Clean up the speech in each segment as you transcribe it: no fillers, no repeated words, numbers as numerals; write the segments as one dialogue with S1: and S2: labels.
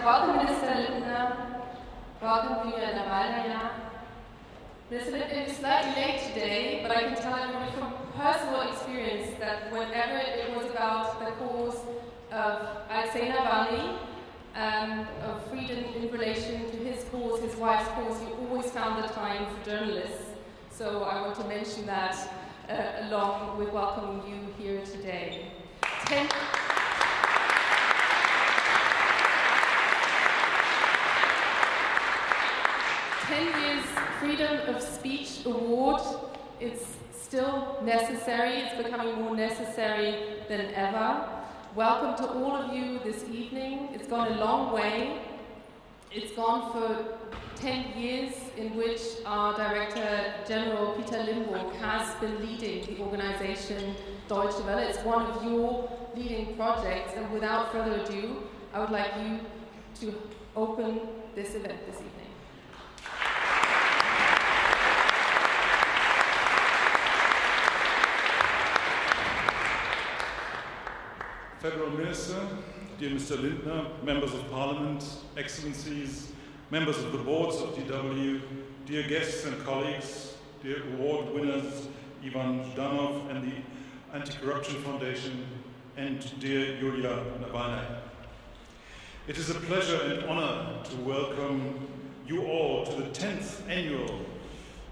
S1: welcome Minister Lindner, welcome Yulia Navalnaya. Minister Lindner is slightly late today, but I can tell you from personal experience that whenever it was about the cause of Alexei Navalny, of freedom in relation to his cause, his wife's cause, you always found the time for journalists. So I want to mention that along with welcoming you here today. 10 years Freedom of Speech Award, it's still necessary, it's becoming more necessary than ever. Welcome to all of you this evening. It's gone a long way. It's gone for 10 years in which our Director General Peter Limburg has been leading the organization Deutsche Welle. It's one of your leading projects, and without further ado, I would like you to open this event this evening.
S2: Federal Minister, dear Mr. Lindner, members of Parliament, Excellencies, members of the boards of DW, dear guests and colleagues, dear award winners Ivan Zhdanov and the Anti-Corruption Foundation, and dear Yulia Navalnaya. It is a pleasure and honor to welcome you all to the 10th annual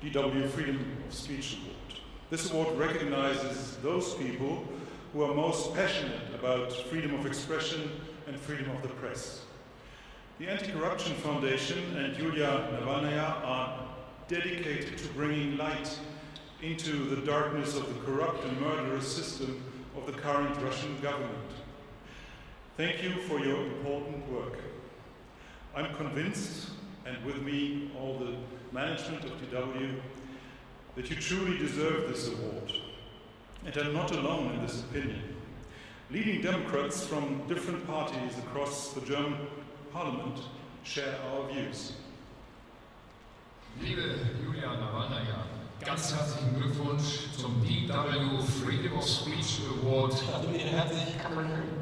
S2: DW Freedom of Speech Award. This award recognizes those people who are most passionate about freedom of expression and freedom of the press. The Anti-Corruption Foundation and Yulia Navalnaya are dedicated to bringing light into the darkness of the corrupt and murderous system of the current Russian government. Thank you for your important work. I'm convinced, and with me all the management of DW, that you truly deserve this award. And I'm not alone in this opinion. Leading Democrats from different parties across the German Parliament share our views.
S3: Liebe Julia Navalnaya, ganz herzlichen Glückwunsch zum DW Freedom of Speech Award.
S4: Ich gratuliere herzlich.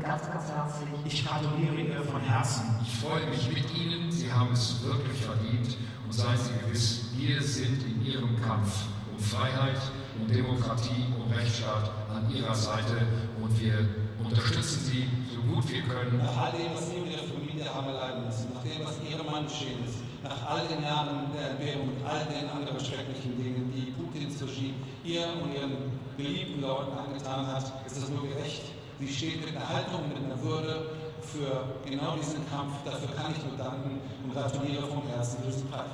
S4: Ganz herzlich. Ich gratuliere ihr von Herzen.
S3: Ich freue mich mit Ihnen, Sie haben es wirklich verdient. Und seien Sie gewiss, wir sind in Ihrem Kampf um Freiheit, um Demokratie, um Rechtsstaat an Ihrer Seite und wir unterstützen Sie so gut wir können.
S4: Nach all dem, was Sie und Ihre Familie haben erleiden müssen, nach dem, was Ihrem Mann geschehen ist, nach all den Jahren der Entbehrung und all den anderen schrecklichen Dingen, die Putins Regime ihr und Ihren geliebten Leuten angetan hat, ist das nur gerecht. Sie steht mit einer Haltung, mit einer Würde für genau diesen Kampf. Dafür kann ich nur danken und gratuliere vom Herzen für diesen Preis.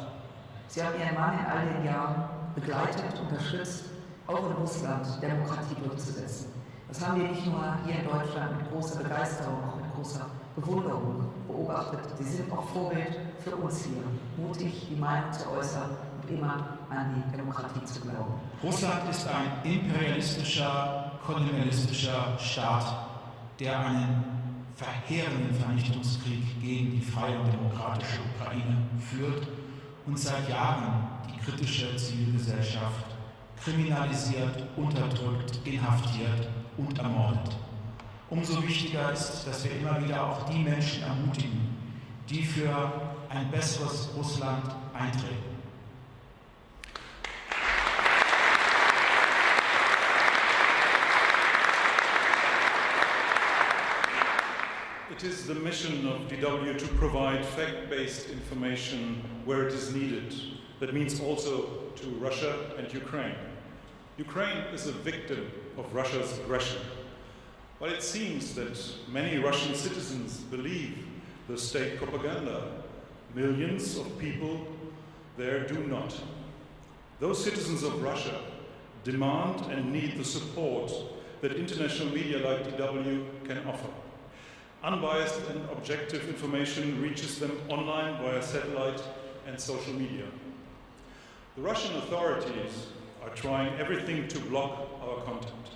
S5: Sie haben Ihren Mann in all den Jahren begleitet, unterstützt, auch in Russland Demokratie durchzusetzen. Das haben wir nicht nur hier in Deutschland mit großer Begeisterung, auch mit großer Bewunderung beobachtet. Sie sind auch Vorbild für uns hier, mutig die Meinung zu äußern und immer an die Demokratie zu glauben.
S4: Russland ist ein imperialistischer, kolonialistischer Staat, der einen verheerenden Vernichtungskrieg gegen die freie und demokratische Ukraine führt und seit Jahren die kritische Zivilgesellschaft kriminalisiert, unterdrückt, inhaftiert und ermordet. Umso wichtiger ist, dass wir immer wieder auch die Menschen ermutigen, die für ein besseres Russland eintreten.
S2: It is the mission of DW to provide fact-based information where it is needed. That means also to Russia and Ukraine. Ukraine is a victim of Russia's aggression. While it seems that many Russian citizens believe the state propaganda, millions of people there do not. Those citizens of Russia demand and need the support that international media like DW can offer. Unbiased and objective information reaches them online via satellite and social media. The Russian authorities are trying everything to block our content.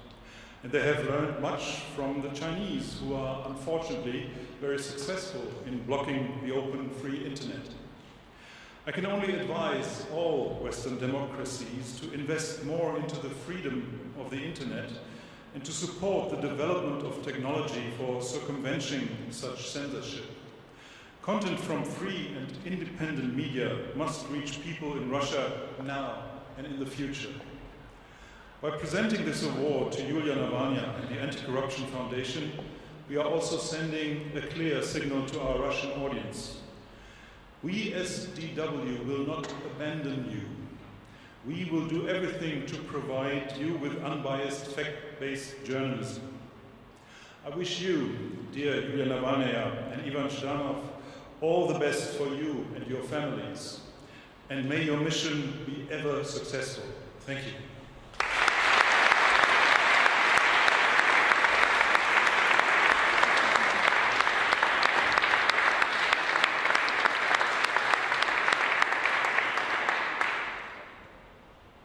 S2: And they have learned much from the Chinese, who are unfortunately very successful in blocking the open, free internet. I can only advise all Western democracies to invest more into the freedom of the internet and to support the development of technology for circumventing such censorship. Content from free and independent media must reach people in Russia now and in the future. By presenting this award to Yulia Navalnaya and the Anti-Corruption Foundation, we are also sending a clear signal to our Russian audience. We as DW will not abandon you. We will do everything to provide you with unbiased, fact-based journalism. I wish you, dear Yulia Navalnaya and Ivan Zhdanov, all the best for you and your families, and may your mission be ever successful. Thank you.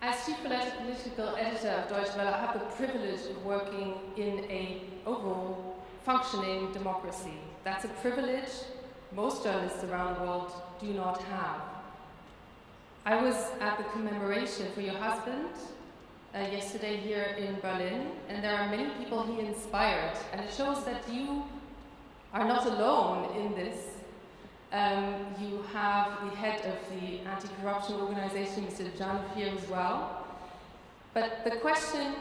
S1: As chief political editor of Deutsche Welle, I have the privilege of working in an overall functioning democracy. That's a privilege most journalists around the world do not have. I was at the commemoration for your husband yesterday here in Berlin, and there are many people he inspired, and it shows that you are not alone in this. You have the head of the anti-corruption organization, Mr. Janov, here as well. But the question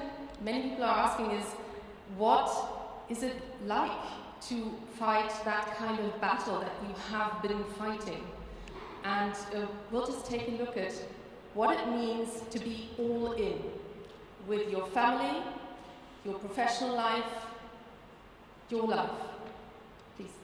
S1: many people are asking is, what is it like to fight that kind of battle that you have been fighting? And we'll just take a look at what it means to be all in with your family, your professional life, your life. Please.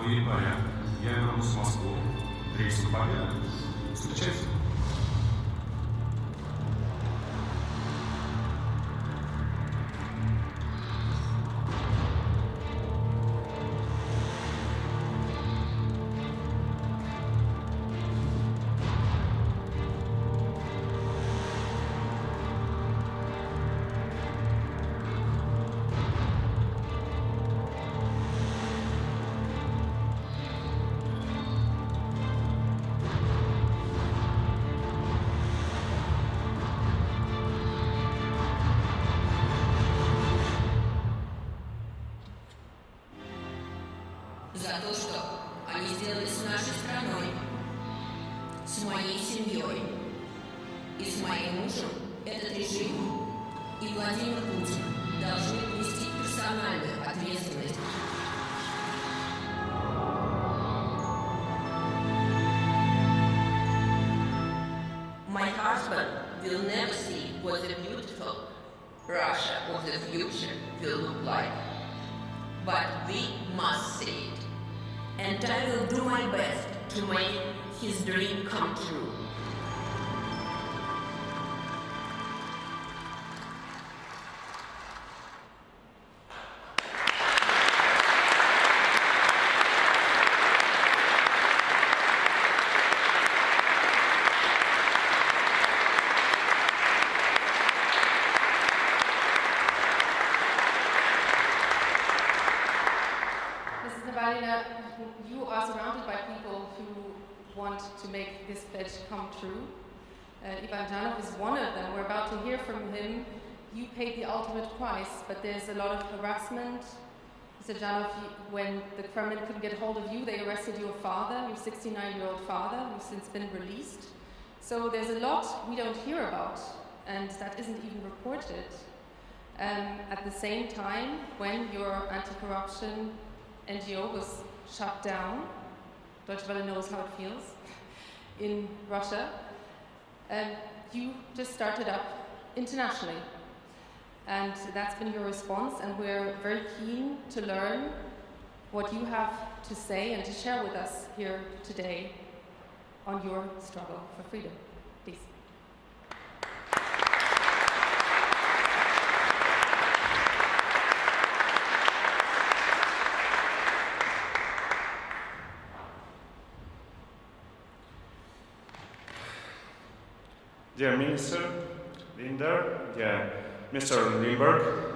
S6: Января я вернусь в Москву рейсом Победы. Встречайте.
S7: За то, что они сделали с нашей страной, с моей семьей и с моим мужем, этот режим и Владимир Путин должны нести персональную ответственность. My husband will never see what the beautiful Russia of the future will look like. But we must see it. And I will do my best to make his dream come true.
S1: You are surrounded by people who want to make this pledge come true. Ivan Janov is one of them. We're about to hear from him. You paid the ultimate price, but there's a lot of harassment. Mr. Janov, when the Kremlin couldn't get hold of you, they arrested your father, your 69-year-old father, who's since been released. So there's a lot we don't hear about, and that isn't even reported. At the same time, when your anti-corruption NGO was shut down, Deutsche Welle knows how it feels, in Russia, you just started up internationally. And that's been your response, and we're very keen to learn what you have to say and to share with us here today on your struggle for freedom. Please.
S8: Dear Minister Lindner, dear Mr. Lindberg,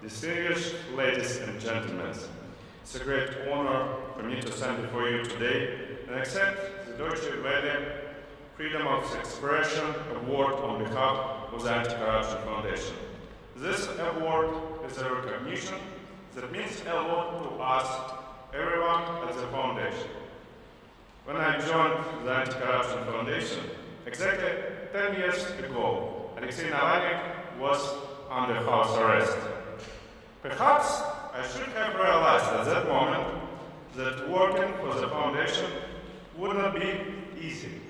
S8: distinguished ladies and gentlemen, it's a great honor for me to stand before you today and accept the Deutsche Welle Freedom of Expression Award on behalf of the Anti-Corruption Foundation. This award is a recognition that means a lot to us, everyone at the foundation. When I joined the Anti-Corruption Foundation, exactly 10 years ago, Alexei Navalny was under house arrest. Perhaps I should have realized at that moment that working for the foundation would not be easy.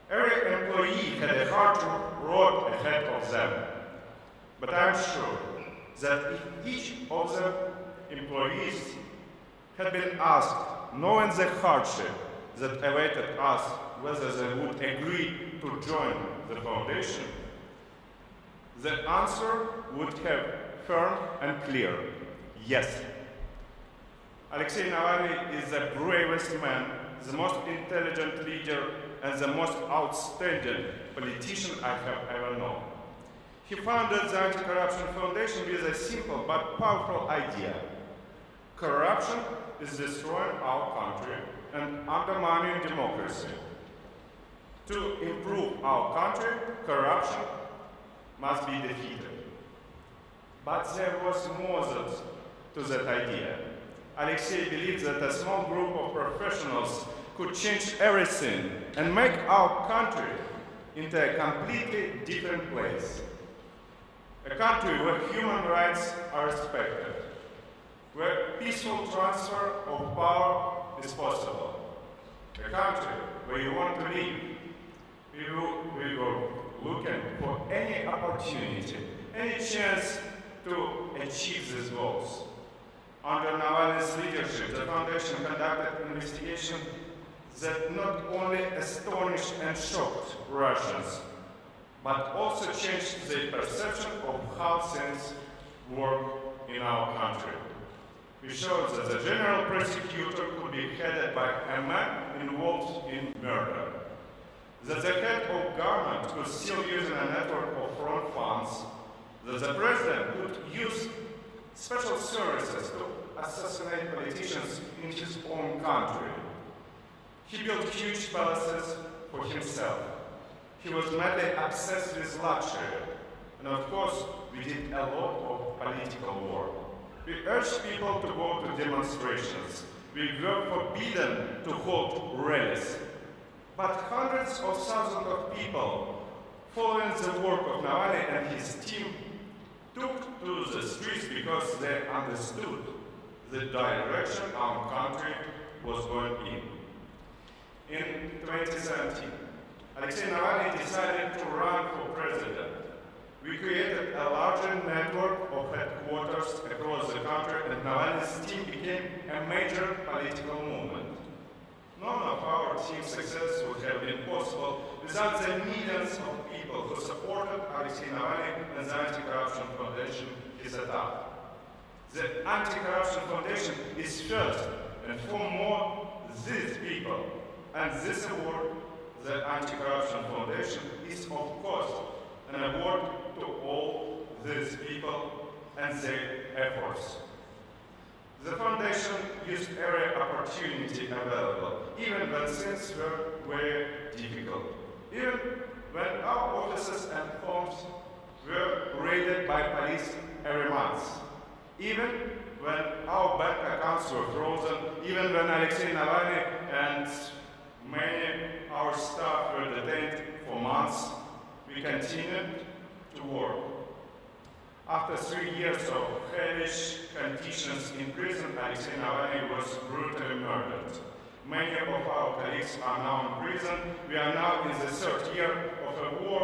S8: Every employee had a hard road ahead of them. But I'm sure that if each of the employees had been asked, knowing the hardship that awaited us, whether they would agree to join the foundation, the answer would have firm and clear, yes. Alexei Navalny is the bravest man, the most intelligent leader, and the most outstanding politician I have ever known. He founded the Anti-Corruption Foundation with a simple but powerful idea. Corruption is destroying our country and undermining democracy. To improve our country, corruption must be defeated. But there was more to that idea. Alexei believed that a small group of professionals could change everything and make our country into a completely different place. A country where human rights are respected, where peaceful transfer of power is possible. A country where you want to live. We were looking for any opportunity, any chance to achieve these goals. Under Navalny's leadership, the foundation conducted an investigation that not only astonished and shocked Russians, but also changed the perception of how things work in our country. We showed that the general prosecutor could be headed by a man involved in murder, that the head of government could still use a network of front funds, that the president could use special services to assassinate politicians in his own country. He built huge palaces for himself. He was madly obsessed with luxury. And of course, we did a lot of political work. We urged people to go to demonstrations. We were forbidden to hold rallies. But hundreds of thousands of people, following the work of Navalny and his team, took to the streets because they understood the direction our country was going in. In 2017, Alexei Navalny decided to run for president. We created a larger network of headquarters across the country, and Navalny's team became a major political movement. None of our team's success would have been possible without the millions of people who supported Alexei Navalny and the Anti-Corruption Foundation he set up. The Anti-Corruption Foundation is first and foremost these people, and this award, the Anti-Corruption Foundation, is of course an award to all these people and their efforts. The foundation used every opportunity available, even when things were very difficult. even when our offices and homes were raided by police every month, even when our bank accounts were frozen, even when Alexei Navalny and many of our staff were detained for months, we continued to work. After 3 years of hellish conditions in prison, Alexei Navalny was brutally murdered. Many of our colleagues are now in prison. We are now in the third year of a war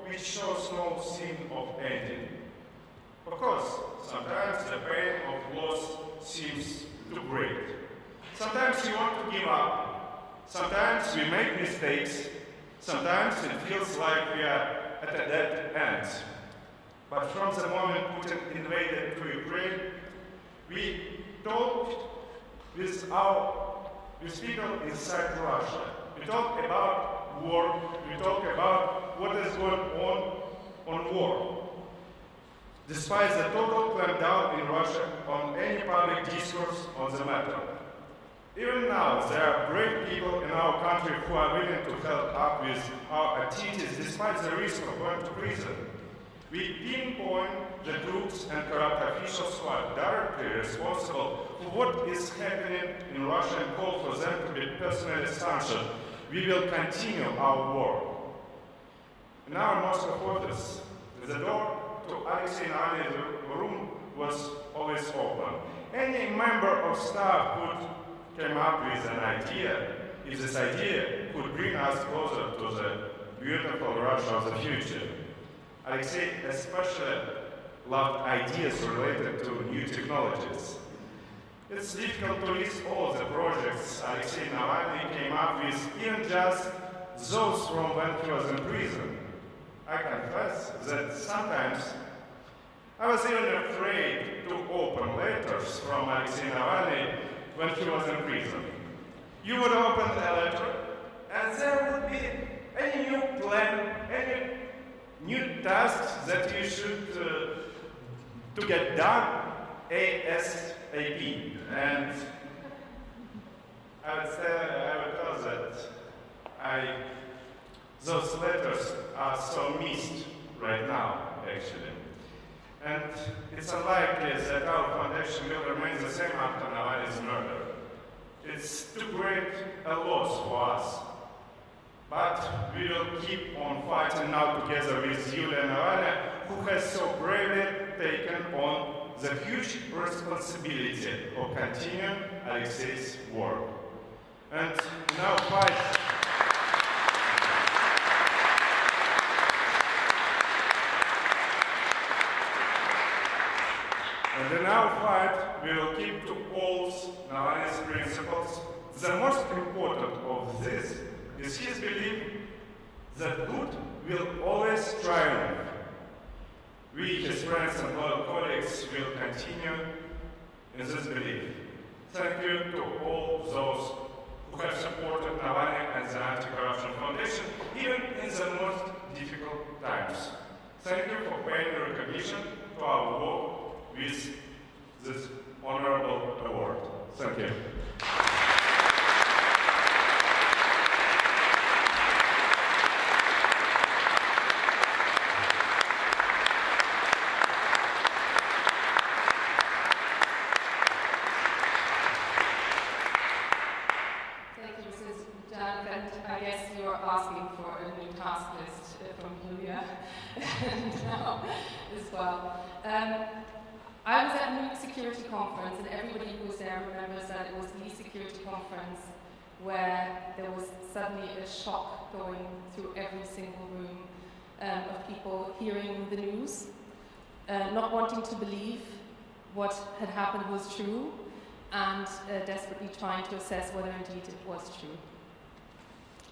S8: which shows no sign of ending. Of course, sometimes the pain of loss seems too great. Sometimes we want to give up. Sometimes we make mistakes. Sometimes it feels like we are at a dead end. But from the moment Putin invaded to Ukraine, we talked with people inside Russia. We talked about war. We talked about what is going on war. Despite the total clampdown in Russia on any public discourse on the matter. Even now, there are brave people in our country who are willing to help up with our activities despite the risk of going to prison. We pinpoint the groups and corrupt officials who are directly responsible for what is happening in Russia and call for them to be personally sanctioned. We will continue our work. In our Moscow office, the door to Alexei Navalny's room was always open. Any member of staff could come up with an idea, if this idea could bring us closer to the beautiful Russia of the future. Alexei especially loved ideas related to new technologies. It's difficult to list all the projects Alexei Navalny came up with, even just those from when he was in prison. I confess that sometimes I was even afraid to open letters from Alexei Navalny when he was in prison. You would open a letter, and there would be any new plan, any new tasks that you should to get done ASAP. And I would tell that those letters are so missed right now, actually. And it's unlikely that our foundation will remain the same after Navalny's murder. It's too great a loss for us. But we will keep on fighting now together with Yulia Navalnaya, who has so bravely taken on the huge responsibility of continuing Alexei's work. And now fight. And in our fight, we will keep to all Navalny's principles. The most important of this is his belief that good will always triumph. We, his friends and loyal colleagues, will continue in this belief. Thank you to all those who have supported Navalny and the Anti-Corruption Foundation, even in the most difficult times. Thank you for paying recognition to our work with this honorable award. Thank you.
S1: Thank you, Mrs. Jan. And I guess you're asking for a new task list from Yulia now as well. I was at a Munich security conference, and everybody who was there remembers that it was the security conference where there was suddenly a shock going through every single room of people hearing the news, not wanting to believe what had happened was true, and desperately trying to assess whether indeed it was true.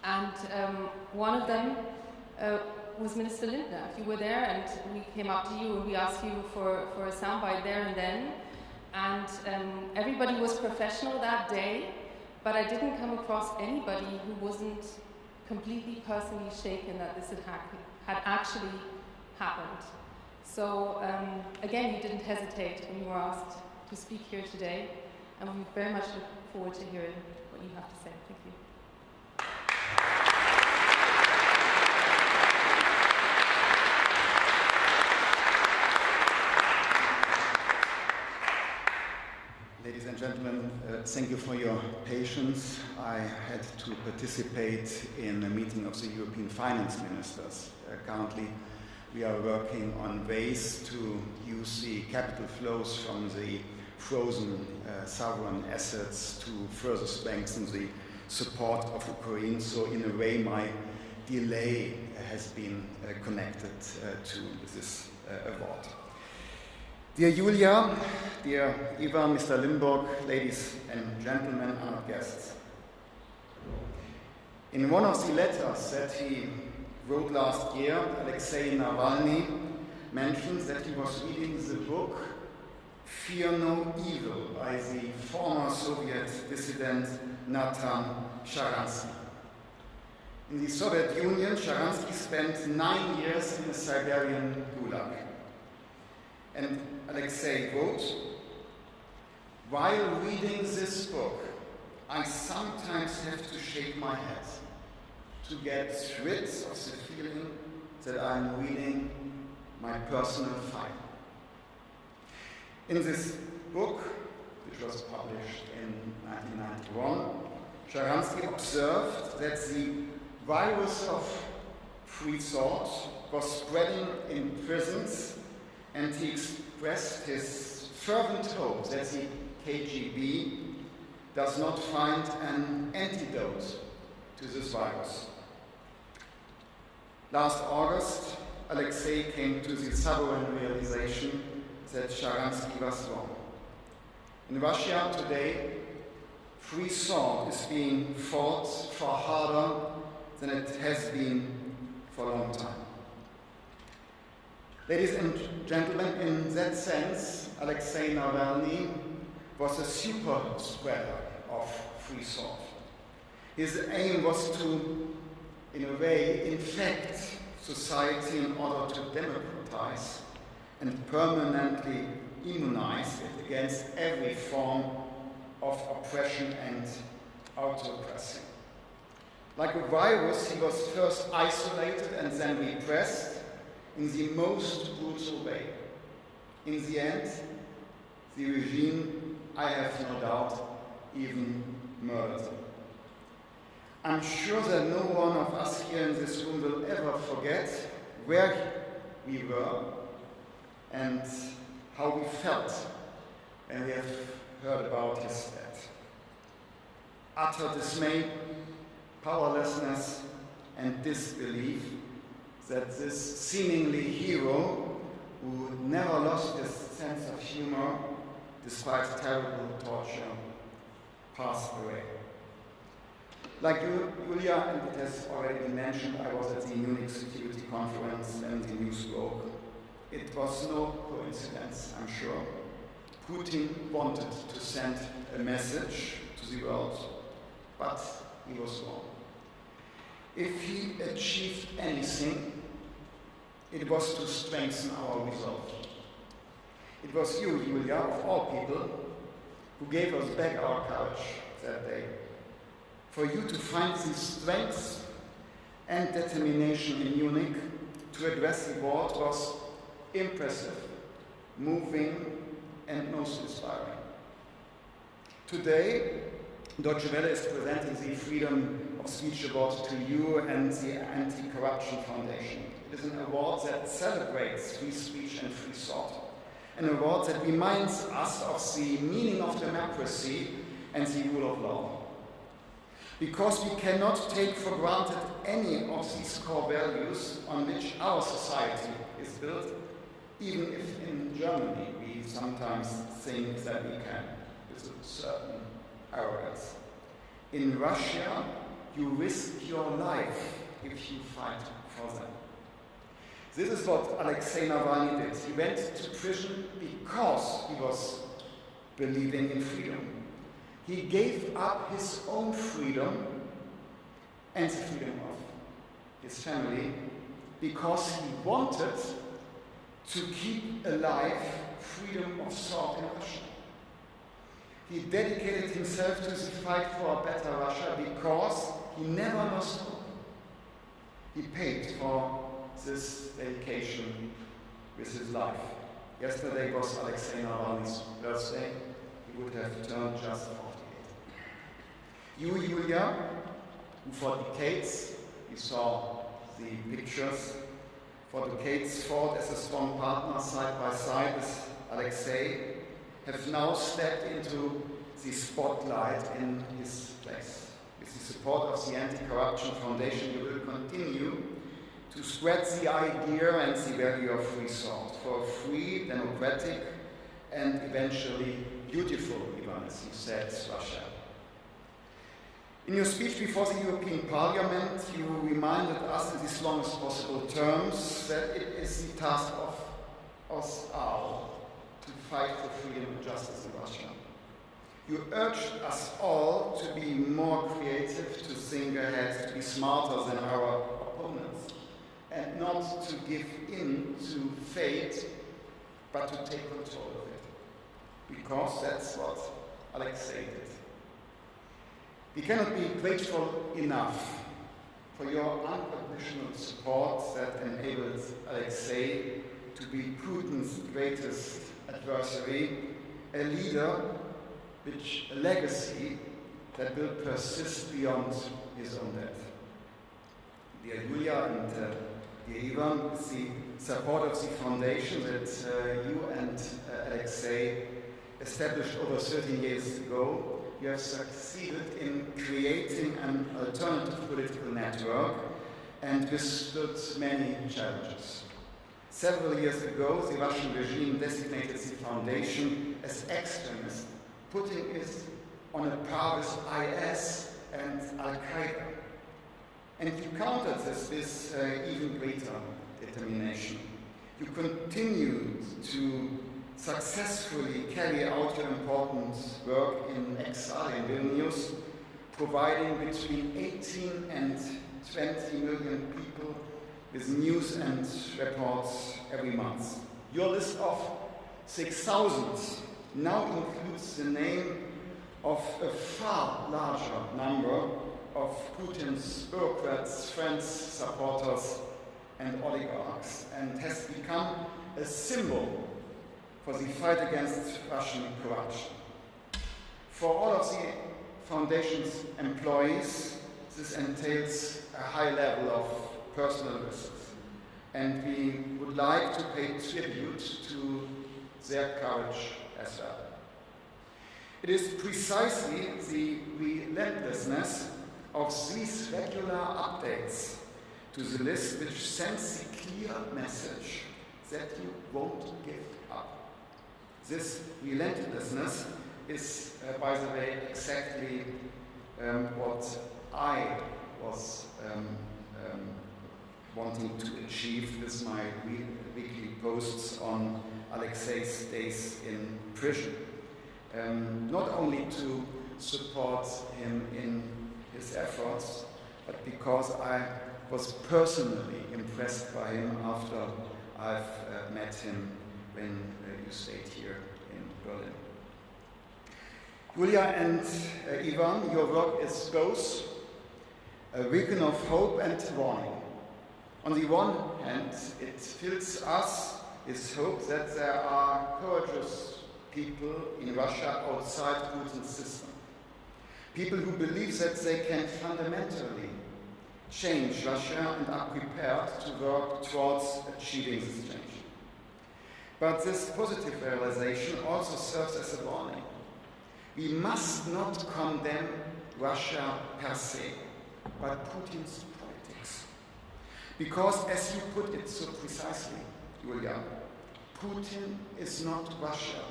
S1: And one of them was Minister Lindner. You were there, and we came up to you and we asked you for a soundbite there and then. And everybody was professional that day, but I didn't come across anybody who wasn't completely personally shaken that this had actually happened. So again, you didn't hesitate when you were asked to speak here today, and we very much look forward to hearing what you have to say. Thank you.
S9: thank you for your patience. I had to participate in a meeting of the European finance ministers. Currently, we are working on ways to use the capital flows from the frozen sovereign assets to further strengthen the support of Ukraine. So in a way, my delay has been connected to this award. Dear Julia, dear Eva, Mr. Limburg, ladies and gentlemen, honored guests. In one of the letters that he wrote last year, Alexei Navalny mentioned that he was reading the book Fear No Evil by the former Soviet dissident Nathan Sharansky. In the Soviet Union, Sharansky spent 9 years in the Siberian Gulag. And Alexei wrote, "While reading this book, I sometimes have to shake my head to get rid of the feeling that I'm reading my personal file." In this book, which was published in 1991, Sharansky observed that the virus of free thought was spreading in prisons, and he expressed his fervent hope that the KGB does not find an antidote to this virus. Last August, Alexei came to the sobering realization that Sharansky was wrong. In Russia today, free thought is being fought far harder than it has been for a long time. Ladies and gentlemen, in that sense, Alexei Navalny was a super spreader of free thought. His aim was to, in a way, infect society in order to democratize and permanently immunize it against every form of oppression and autocracy. Like a virus, he was first isolated and then repressed in the most brutal way. In the end, the regime, I have no doubt, even murdered him. I'm sure that no one of us here in this room will ever forget where we were and how we felt when we have heard about his death. Utter dismay, powerlessness, and disbelief that this seemingly hero, who never lost his sense of humor despite terrible torture, passed away. Like Julia, and it has already been mentioned, I was at the Munich Security Conference when the news broke. It was no coincidence, I'm sure. Putin wanted to send a message to the world, but he was wrong. If he achieved anything, it was to strengthen our resolve. It was you, Julia, of all people, who gave us back our courage that day. For you to find the strength and determination in Munich to address the board was impressive, moving, and most inspiring. Today, Deutsche Welle is presenting the Freedom of Speech Award to you and the Anti-Corruption Foundation. It is an award that celebrates free speech and free thought, an award that reminds us of the meaning of democracy and the rule of law. Because we cannot take for granted any of these core values on which our society is built, even if in Germany we sometimes think that we can, with a certain arrogance. In Russia, you risk your life if you fight for them. This is what Alexei Navalny did. He went to prison because he was believing in freedom. He gave up his own freedom and the freedom of his family because he wanted to keep alive freedom of thought in Russia. He dedicated himself to the fight for a better Russia because he never lost hope. He paid for this dedication with his life. Yesterday was Alexei Navalny's birthday. He would have turned just 48. You, Yulia, who for decades, we saw the pictures, for decades fought as a strong partner side by side with Alexei, have now stepped into the spotlight in his place. With the support of the Anti-Corruption Foundation, you will continue to spread the idea and the value of free thought for a free, democratic, and eventually beautiful, even as you said, Russia. In your speech before the European Parliament, you reminded us in the longest possible terms that it is the task of us all to fight for freedom and justice in Russia. You urged us all to be more creative, to think ahead, to be smarter than our opponents, and not to give in to fate, but to take control of it. Because that's what Alexei did. We cannot be grateful enough for your unconditional support that enabled Alexei to be Putin's greatest adversary, a leader a legacy that will persist beyond his own death. Dear Yulia and dear Ivan, with the support of the foundation that you and Alexei established over 13 years ago, you have succeeded in creating an alternative political network and withstood many challenges. Several years ago, the Russian regime designated the foundation as extremist, putting it on a par with IS and Al-Qaeda. And you countered this with even greater determination. You continued to successfully carry out your important work in exile in Vilnius, providing between 18 and 20 million people with news and reports every month. Your list of 6,000 now includes the name of a far larger number of Putin's bureaucrats, friends, supporters, and oligarchs, and has become a symbol for the fight against Russian corruption. For all of the foundation's employees, this entails a high level of personal risks, and we would like to pay tribute to their courage as well. It is precisely the relentlessness of these regular updates to the list which sends the clear message that you won't give up. This relentlessness is, by the way, exactly what I was wanting to achieve with my weekly posts on Alexei's days in prison. Not only to support him in his efforts, but because I was personally impressed by him after I've met him when you stayed here in Berlin. Yulia and Ivan, your work is both a beacon of hope and warning. On the one hand, it fills us with hope that there are courageous people in Russia outside Putin's system. People who believe that they can fundamentally change Russia and are prepared to work towards achieving this change. But this positive realization also serves as a warning. We must not condemn Russia per se, but Putin's politics. Because, as you put it so precisely, Yulia, Putin is not Russia,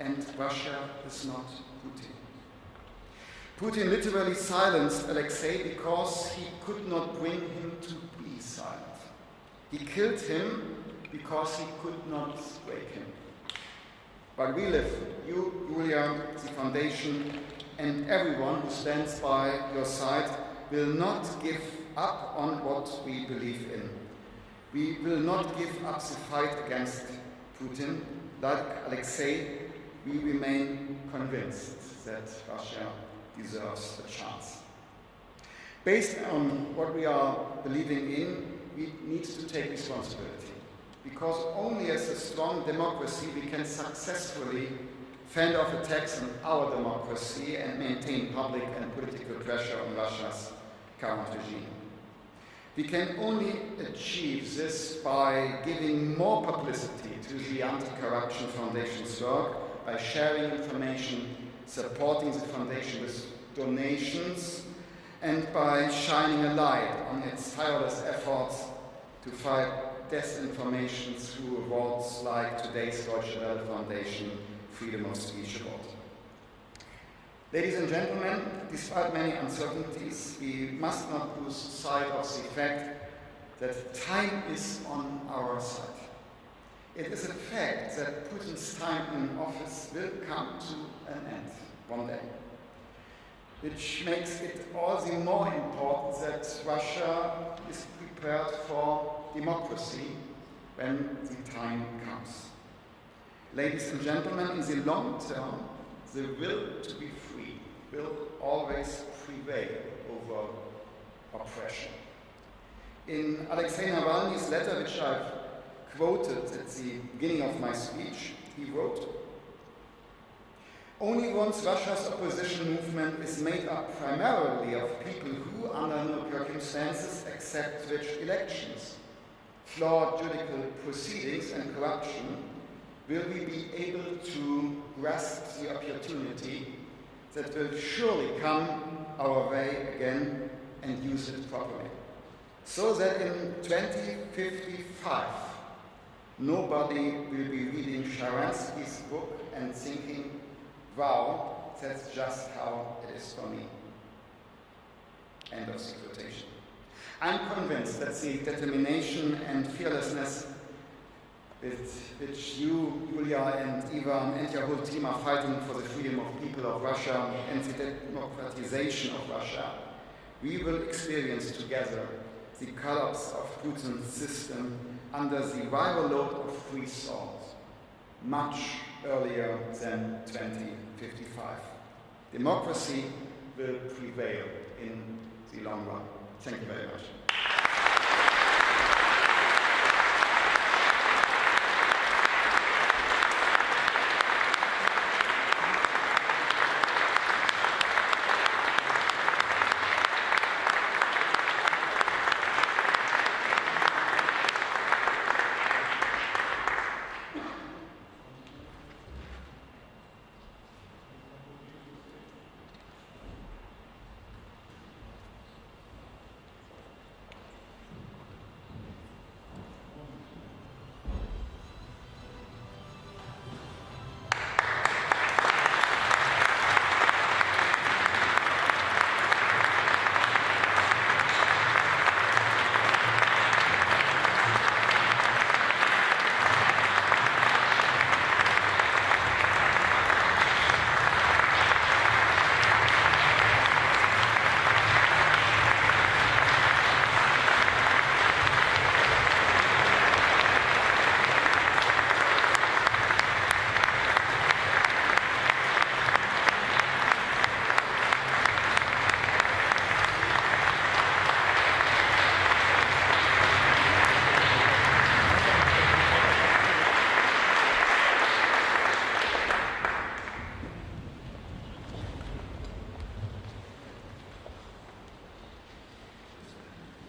S9: and Russia is not Putin. Putin literally silenced Alexei because he could not bring him to be silent. He killed him because he could not break him. But we live, you, Yulia, the foundation, and everyone who stands by your side will not give up on what we believe in. We will not give up the fight against Putin. Like Alexei, we remain convinced that Russia deserves a chance. Based on what we are believing in, we need to take responsibility. Because only as a strong democracy we can successfully fend off attacks on our democracy and maintain public and political pressure on Russia's current regime. We can only achieve this by giving more publicity to the Anti-Corruption Foundation's work, by sharing information, supporting the foundation with donations, and by shining a light on its tireless efforts to fight disinformation through awards like today's Deutsche Welle Foundation Freedom of Speech Award. Ladies and gentlemen, despite many uncertainties, we must not lose sight of the fact that time is on our side. It is a fact that Putin's time in office will come to an end one day, which makes it all the more important that Russia is prepared for democracy when the time comes. Ladies and gentlemen, in the long term, the will to be free will always prevail over oppression. In Alexei Navalny's letter, which I've quoted at the beginning of my speech, he wrote, "Only once Russia's opposition movement is made up primarily of people who, under no circumstances, accept rich elections, flawed judicial proceedings and corruption, will we be able to grasp the opportunity that will surely come our way again and use it properly. So that in 2055, nobody will be reading Sharansky's book and thinking, wow, that's just how it is for me." End of the quotation. I'm convinced that the determination and fearlessness with which you, Julia, and Ivan, and your whole team are fighting for the freedom of people of Russia and the democratization of Russia, we will experience together the collapse of Putin's system under the viral load of free thought much earlier than 2055. Democracy will prevail in the long run. Thank you very much.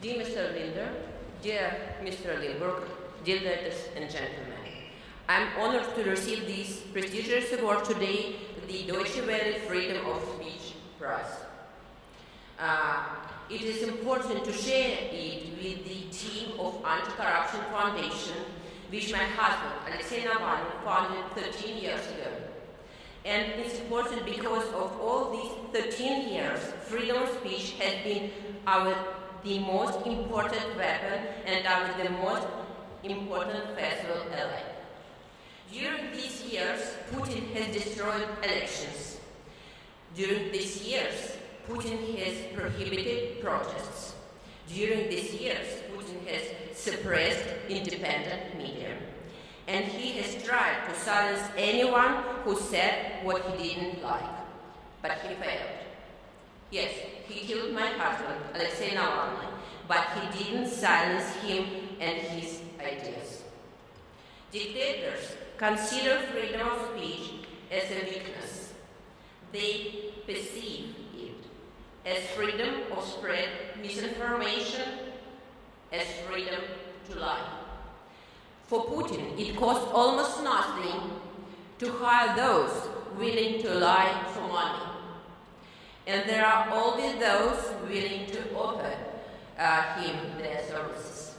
S7: Dear Mr. Lindner, dear Mr. Lindbergh, dear ladies and gentlemen, I'm honored to receive this prestigious award today, the Deutsche Welle Freedom of Speech Prize. It is important to share it with the team of Anti-Corruption Foundation, which my husband, Alexei Navalny, founded 13 years ago. And it's important because of all these 13 years, freedom of speech has been the most important weapon and the most important festival ally. During these years, Putin has destroyed elections. During these years, Putin has prohibited protests. During these years, Putin has suppressed independent media. And he has tried to silence anyone who said what he didn't like. But he failed. Yes, he killed my husband, Alexei Navalny, but he didn't silence him and his ideas. Dictators consider freedom of speech as a weakness. They perceive it as freedom of spread misinformation, as freedom to lie. For Putin, it costs almost nothing to hire those willing to lie for money. And there are always those willing to offer him their services.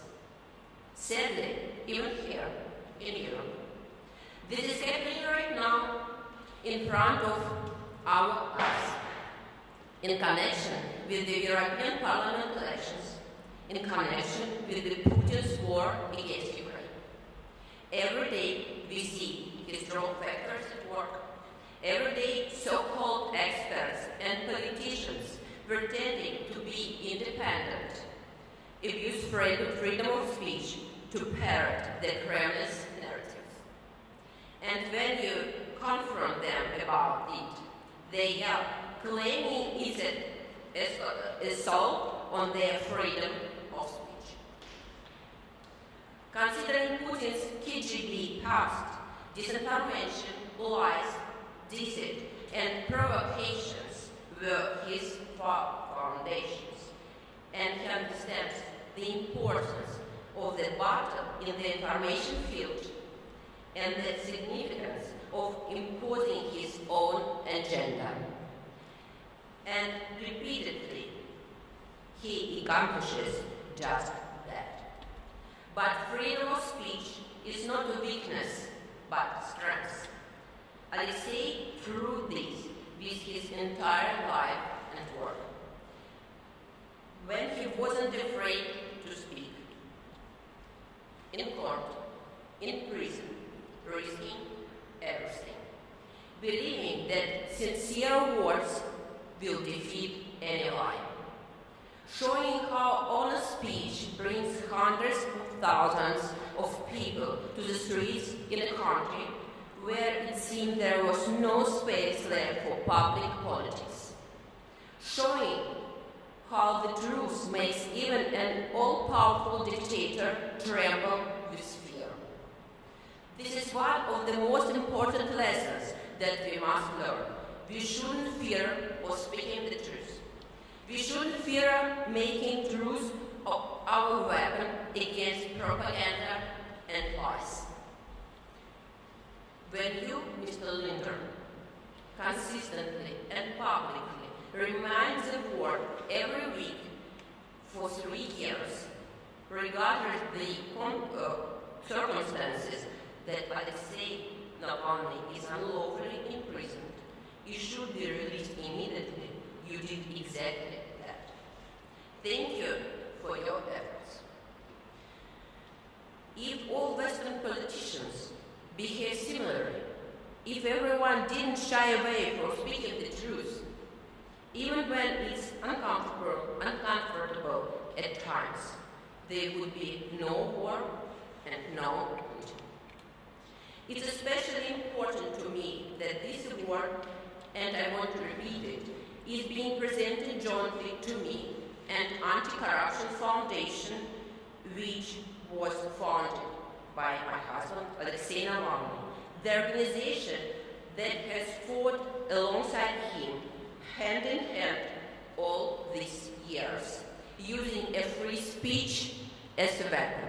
S7: Sadly, even here in Europe, this is happening right now in front of our eyes, in connection with the European Parliament elections, in connection with the Putin's war against Ukraine. Every day we see his strong factors at work. Every day so-called experts and politicians pretending to be independent abuse freedom of speech to parrot the Kremlin's narratives. And when you confront them about it, they yell, claiming it's an assault on their freedom of speech. Considering Putin's KGB past, disinformation, lies, deceit, and provocations were his foundations, and he understands the importance of the battle in the information field and the significance of imposing his own agenda. And repeatedly, he accomplishes just that. But freedom of speech is not a weakness, but strength. Alexei proved this with his entire life and work. When he wasn't afraid to speak, in court, in prison, risking everything, believing that sincere words will defeat any lie, showing how honest speech brings hundreds of thousands of people to the streets in a country where it seemed there was no space left for public politics, showing how the truth makes even an all-powerful dictator tremble with fear. This is one of the most important lessons that we must learn. We shouldn't fear of speaking the truth. We shouldn't fear making truth our weapon against propaganda and lies. When you, Mr. Lindner, consistently and publicly remind the world every week for 3 years, regardless the circumstances, that Alexei Navalny is unlawfully imprisoned, he should be released immediately. You did exactly that. Thank you for your efforts. If all Western politicians behave similarly, if everyone didn't shy away from speaking the truth, even when it's uncomfortable at times, there would be no war and no Putin. It's especially important to me that this award, and I want to repeat it, is being presented jointly to me and Anti-Corruption Foundation, which was founded by my husband, Alexei Navalny, the organization that has fought alongside him, hand in hand, all these years, using a free speech as a weapon.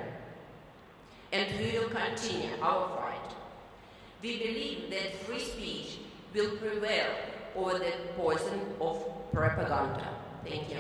S7: And we will continue our fight. We believe that free speech will prevail over the poison of propaganda. Thank you.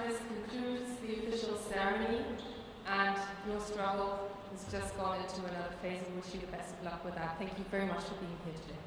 S1: This concludes the official ceremony and your struggle has just gone into another phase and wish you the best of luck with that. Thank you very much for being here today.